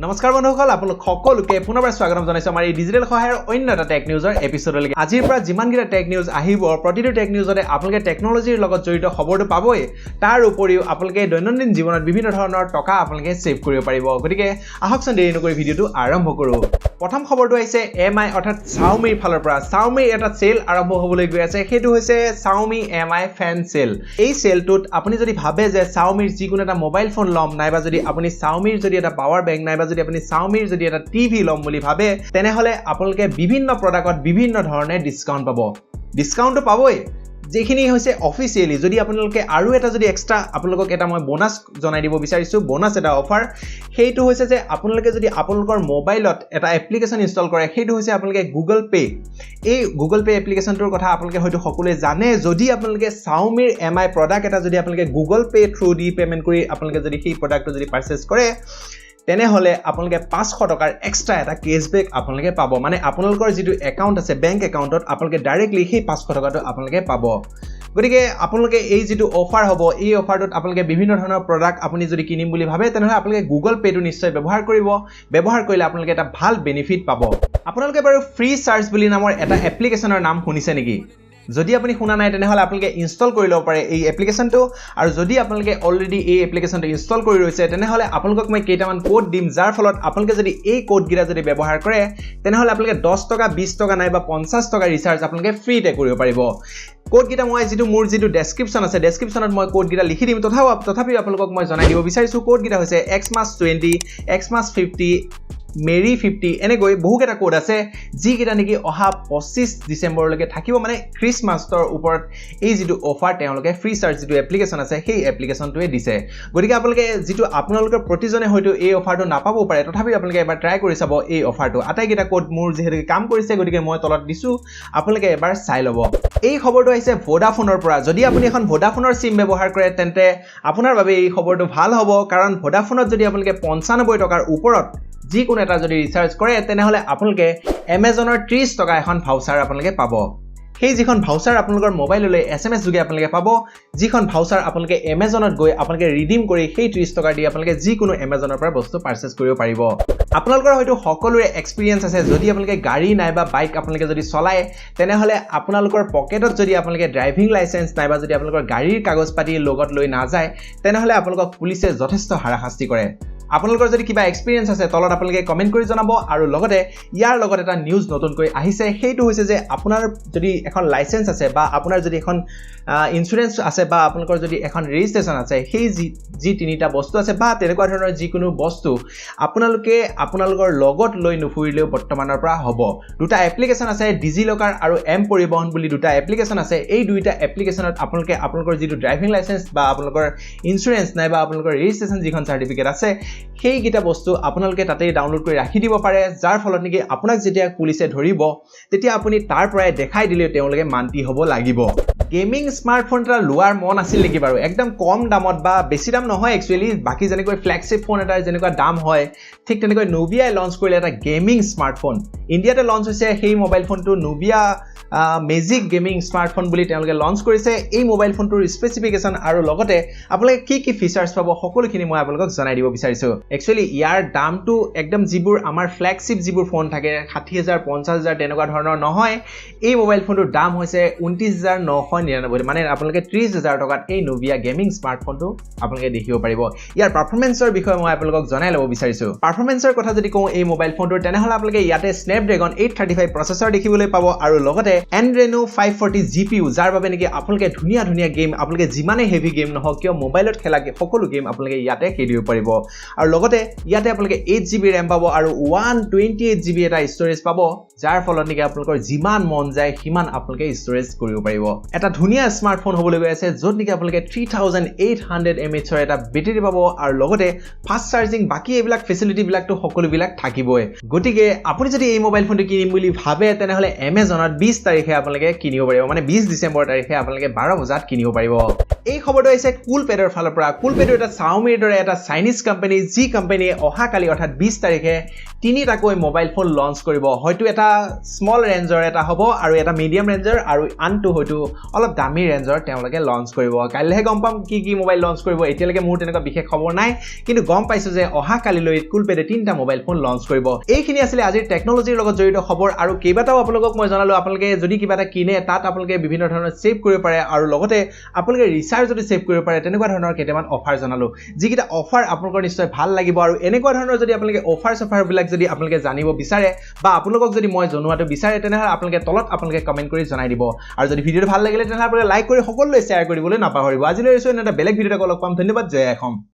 নমস্কাৰ বন্ধুসকল আপোনালোক সকলোকে পুনৰবাৰ স্বাগতম জনাইছো আমাৰ এই ডিজিটেল সহায়ৰ অন্য এটা টেক নিউজৰ এপিসোডলৈকে আজিৰ পৰা যিমানকিটা টেক নিউজ আহিব প্ৰতিটো টেক নিউজতে আপোনালোকে টেকনলজিৰ লগত জড়িত খবৰটো পাবই তাৰ উপৰিও আপোনালোকে দৈনন্দিন জীৱনত বিভিন্ন ধৰণৰ টকা আপোনালোকে সেভ কৰিব পাৰিব গতিকে আহকচোন দেৰি নকৰি ভিডিওটো আৰম্ভ কৰো প্ৰথম খবৰটো আহিছে এমআই অৰ্থাৎ Xiaomi ফালৰ পৰা Xiaomi এটা সেল আৰম্ভ হ'বলৈ গৈ আছে সেইটো হৈছে Xiaomi MI ফ্যান সেল এই সেলটোত আপুনি যদি ভাবে যে Xiaomiৰ যিকোনো এটা মোবাইল ফোন লম নাইবা যদি আপুনি Xiaomiৰ যদি এটা পাৱাৰ বেংক নাইবা যদি আপুনি Xiaomiৰ যদি এটা টিভি লম বুলি ভাবে তেনেহলে আপোনালোকে বিভিন্ন প্ৰডাক্টত বিভিন্ন ধৰণে ডিসকাউন্ট পাব ডিসকাউন্টটো পাবই যেখিনি হৈছে অফিচিয়ালি যদি আপোনালোকে আৰু এটা যদি এক্সট্ৰা আপোনালোকক এটা মই বোনাস জনাই দিব বিচাৰিছো বোনাস এটা অফাৰ সেইটো হৈছে যে আপোনালোকে যদি আপোনালোকৰ মোবাইলত এটা এপ্লিকেশন ইনষ্টল কৰে সেইটো হৈছে আপোনালোকে গুগল পে এই গুগল পে এপ্লিকেশনটোৰ কথা আপোনালোকে হয়তো সকলোৱে জানে যদি আপোনালোকে Xiaomiৰ MI প্ৰডাক্ট এটা যদি আপোনালোকে গুগল পে থ্ৰু দি পেমেন্ট কৰি আপোনালোকে যদি সেই প্ৰডাক্টটো যদি পাৰচেজ কৰে তেনেহলে আপোনালোকে 500 টকাৰ এক্সট্ৰা এটা কেশবেক আপোনালোকে পাব মানে আপোনালোকৰ যেটো একাউন্ট আছে বেংক একাউন্টত আপোনালোকে ডাইৰেক্টলি সেই 500 টকাটো আপোনালোকে পাব গতিকে আপোনালোকে এই যেটো অফাৰ হ'ব এই অফাৰটোত আপোনালোকে বিভিন্ন ধৰণৰ প্ৰডাক্ট আপুনি যদি কিনিম বুলি ভাবে তেনেহলে আপোনালোকে গুগল পেটো নিশ্চয় ব্যৱহাৰ কৰিব ব্যৱহাৰ কৰিলে আপোনালোকে এটা ভাল বেনিফিট পাব আপোনালোকে বাৰু ফ্ৰীচাৰ্জ বুলি নামৰ এটা এপ্লিকেশনৰ নাম শুনিছে নেকি যদি আপুনি শুনা নাই তেনেহলে আপোনালোকে ইনষ্টল কৰি লব পাৰে এই এপ্লিকেশনটো আৰু যদি আপোনালোকে অলৰেডি এই এপ্লিকেশনটো ইনষ্টল কৰি ৰৈছে তেনেহলে আপোনালোকক মই কেইটামান কোড দিম যাৰ ফলত আপোনালোকে যদি এই কোড গিৰা যদি ব্যৱহাৰ কৰে তেনেহলে আপোনালোকে 10 টকা 20 টকা নাইবা 50 টকা ৰিচাৰ্জ আপোনালোকে ফ্ৰীতে কৰিব পাৰিব কোড গিটা মই যেটো মোৰ যেটো ডেসক্ৰিপচন আছে ডেসক্ৰিপচনত মই কোড গিটা লিখি দিম তথাপি আপোনালোকক মই জনাই দিব বিচাৰিছো কোড গিটা হৈছে xmas20 xmas50 মেৰি 50 এনেকৈ বহুকেটা কোড আছে যি কিটা নেকি অহা 25 ডিসেম্বৰলৈকে থাকিব মানে ক্ৰিসমাছৰ ওপৰত এই যেটো অফাৰ তেওঁলোকে ফ্ৰীচাৰ্জ যেটো এপ্লিকেশন আছে সেই এপ্লিকেশনটোৱে দিছে গতিকে আপোনালোকে যেটো আপোনালোকৰ প্ৰতিজনে হয়তো এই অফাৰটো নাপাব পাৰে তথাপি আপোনালোকে এবাৰ ট্ৰাই কৰি চাব এই অফাৰটো আটাইকেটা কোড মোৰ যেহেতু কাম কৰিছে গতিকে মই তলত দিছো আপোনালোকে এবাৰ চাই লব এই খবৰটো আহিছে ভোডাফোনৰ পৰা যদি আপুনি এখন ভোডাফোনৰ সিম ব্যৱহাৰ কৰে তেন্তে আপোনাৰ বাবে এই খবৰটো ভাল হ'ব কাৰণ ভোডাফোনত যদি আপোনালোকে 95 টকাৰ ওপৰত যিকোনো এটা যদি ৰিচাৰ্জ কৰে তেনেহলে আপোনালোকে Amazonৰ 30 টকা এখন ভাউচাৰ আপোনালোকে পাব সেই যিখন ভাউচাৰ আপোনালোকৰ মোবাইললৈ SMS যোগে আপোনালোকে পাব যিখন ভাউচাৰ আপোনালোকে Amazonত গৈ আপোনালোকে ৰিডিম কৰি সেই 30 টকা দি আপোনালোকে যিকোনো Amazonৰ পৰা বস্তু পাৰচেজ কৰিব পাৰিব আপোনালোকৰ হয়তো সকলোৰে এক্সপেৰিয়েন্স আছে যদি আপোনালোকে গাড়ী নাইবা বাইক আপোনালোকে যদি চলায় তেনেহলে আপোনালোকৰ পকেটত যদি আপোনালোকে ড্ৰাইভিং লাইসেন্স নাইবা যদি আপোনালোকৰ গাড়ীৰ কাগজ পাতি লগত লৈ না যায় তেনেহলে আপোনালোকক পুলিচে যথেষ্ট হাৰাশাস্তি কৰে আপোনালোকৰ যদি কিবা এক্সপেৰিয়েন্স আছে তলত আপোনালোকে কমেন্ট কৰি জনাব আৰু লগতে ইয়াৰ লগত এটা নিউজ নতুনকৈ আহিছে সেইটো হৈছে যে আপোনাৰ যদি এখন লাইসেন্স আছে বা আপোনাৰ যদি এখন ইনস্যুৰেন্স আছে বা আপোনালোকৰ যদি এখন ৰেজিষ্ট্ৰেচন আছে সেই যি তিনিটা বস্তু আছে বা তেনেকুৱা ধৰণৰ যিকোনো বস্তু আপোনালোকে আপোনালোকৰ লগত লৈ নুফুৰিলেও বৰ্তমানৰ পৰা হ'ব দুটা এপ্লিকেশন আছে ডিজিলকাৰ আৰু এম পৰিবহন বুলি দুটা এপ্লিকেশন আছে এই দুইটা এপ্লিকেশনত আপোনালোকে আপোনালোকৰ যেটো ড্ৰাইভিং লাইসেন্স বা আপোনালোকৰ ইনস্যুৰেন্স নাইবা আপোনালোকৰ ৰেজিষ্ট্ৰেচন যিখন সাৰ্টিফিকেট আছে সেই গিটা বস্তু আপোনালোকে তাতে ডাউনলোড কৰি ৰাখি দিব পাৰে যাৰ ফলত নেকি আপোনাক যেতিয়া পুলিচে ধৰিব তেতিয়া আপুনি তাৰ পৰাই দেখাই দিলে তেওঁলোকে মান্তি হ'ব লাগিব গেমিং স্মাৰ্টফোন এটা লোৱাৰ মন আছিল নেকি বাৰু একদম কম দামত বা বেছি দাম নহয় একচুয়ালি বাকি যেনেকৈ ফ্ল্যাগশিপ ফোন এটা যেনেকুৱা দাম হয় ঠিক তেনেকৈ Nubia লঞ্চ কৰিলে এটা গেমিং স্মাৰ্টফোন ইণ্ডিয়াতে লঞ্চ হৈছে সেই মোবাইল ফোনটো Nubia মেজিক গেমিং স্মাৰ্টফোন বুলি তেওঁলোকে লঞ্চ কৰিছে এই মোবাইল ফোনটোৰ স্পেসিফিকেশন আৰু লগতে আপোনালোকে কি ফিচাৰ্ছ পাব সকলোখিনি মই আপোনালোকক জনাই দিব বিচাৰিছো একচুয়ালি ইয়াৰ দামটো একদম যিবোৰ আমাৰ ফ্ল্যাগশিপ যিবোৰ ফোন থাকে 60000 50000 তেনেকুৱা ধৰণৰ নহয় এই মোবাইল ফোনটোৰ দাম হৈছে 29999 মানে আপোনালোকে 30000 টকাত এই Nubia গেমিং স্মাৰ্টফোনটো আপোনালোকে দেখিব পাৰিব ইয়াৰ পাৰফৰমেন্সৰ বিষয়ে মই আপোনালোকক জনাই ল'ব বিচাৰিছো পাৰফৰমেন্সৰ কথা যদি কওঁ এই মোবাইল ফোনটোৰ তেনেহলে আপোনালোকে ইয়াতে Snapdragon 835 প্ৰচেছৰ দেখিবলৈ পাব আৰু লগতে Adreno 540 GPU যাৰ বাবে নেকি আপোনালোকে ধুনিয়া গেম আপোনালোকে যিমানে হেভি গেম নহওক কিয় মোবাইলত খেলা সকলো গেম আপোনালোকে ইয়াতে খেলিব পাৰিব আৰু লগতে ইয়াতে আপোনালোকে 8GB RAM পাব আৰু 128GB এটা ষ্টৰেজ পাব যাৰ ফলত নেকি আপোনালোকৰ যিমান মন যায় সিমান আপোনালোকে ষ্টৰেজ কৰিব পাৰিব এটা ধুনিয়া স্মাৰ্টফোন হ'বলৈ গৈ আছে য'ত নেকি আপোনালোকে 3800 mAh ৰ এটা বেটাৰী পাব আৰু লগতে ফাষ্ট চাৰ্জিং বাকি এইবিলাক ফেচিলিটি বিলাকটো সকলো বিলাক থাকিবই গতিকে আপুনি যদি এই মোবাইল ফোনটো কিনিম বুলি ভাবে তেনেহলে Amazonত 20 তাৰিখে আপোনালোকে কিনিব পাৰিব মানে 20 ডিসেম্বৰ তাৰিখে আপোনালোকে 12 বজাত কিনিব পাৰিব এই খবৰটো হৈছে কুলপেডৰ ফালৰ পৰা কুলপেড এটা Xiaomiৰ দৰে এটা চাইনিজ কোম্পানী যি কোম্পানীয়ে অহা কালি অৰ্থাৎ 20 তাৰিখে তিনিটাকৈ মোবাইল ফোন লঞ্চ কৰিব হয়তো এটা স্মল ৰেঞ্জৰ এটা হ'ব আৰু এটা মিডিয়াম ৰেঞ্জৰ আৰু আনটো হয়তো অলপ দামী ৰেঞ্জৰ তেওঁলোকে লঞ্চ কৰিব কাইলৈহে গম পাম কি মোবাইল লঞ্চ কৰিব এতিয়ালৈকে মোৰ তেনেকুৱা বিশেষ খবৰ নাই কিন্তু গম পাইছো যে অহা কালিলৈ কুলপেডে 3টা মোবাইল ফোন লঞ্চ কৰিব এইখিনি আছিল আজিৰ টেকনলজিৰ লগত জড়িত খবৰ আৰু কেইবাটাও আপোনালোকক মই জনালো আপোনালোকে যদি কিবা এটা কিনে তাত আপোনালোকে বিভিন্ন ধৰণৰ সেভ কৰিব পাৰে আৰু লগতে আপোনালোকে ৰিচাৰ্জ যদি সেভ কৰিব পাৰে তেনেকুৱা ধৰণৰ কেইটামান অফাৰ জনালো যিকিটা অফাৰ আপোনালোকৰ নিশ্চয় ভাল লাগিব আৰু এনেকুৱা ধৰণৰ যদি আপোনালোকে অফাৰ বিলাক যদি আপোনালোকে জানিব বিচাৰে বা আপোনালোকক যদি মই জনোৱাটো বিচাৰে তেনেহলে আপোনালোকে তলত আপোনালোকে কমেন্ট কৰি জনাই দিব আৰু যদি ভিডিওটো ভাল লাগিলে তেনেহলে আপোনালোকে লাইক কৰি সকলোলৈ শ্বেয়াৰ কৰিবলৈ নাপাহৰিব আজিলৈ এৰিছো এটা বেলেগ ভিডিওত লগ পাম ধন্যবাদ জয় অসম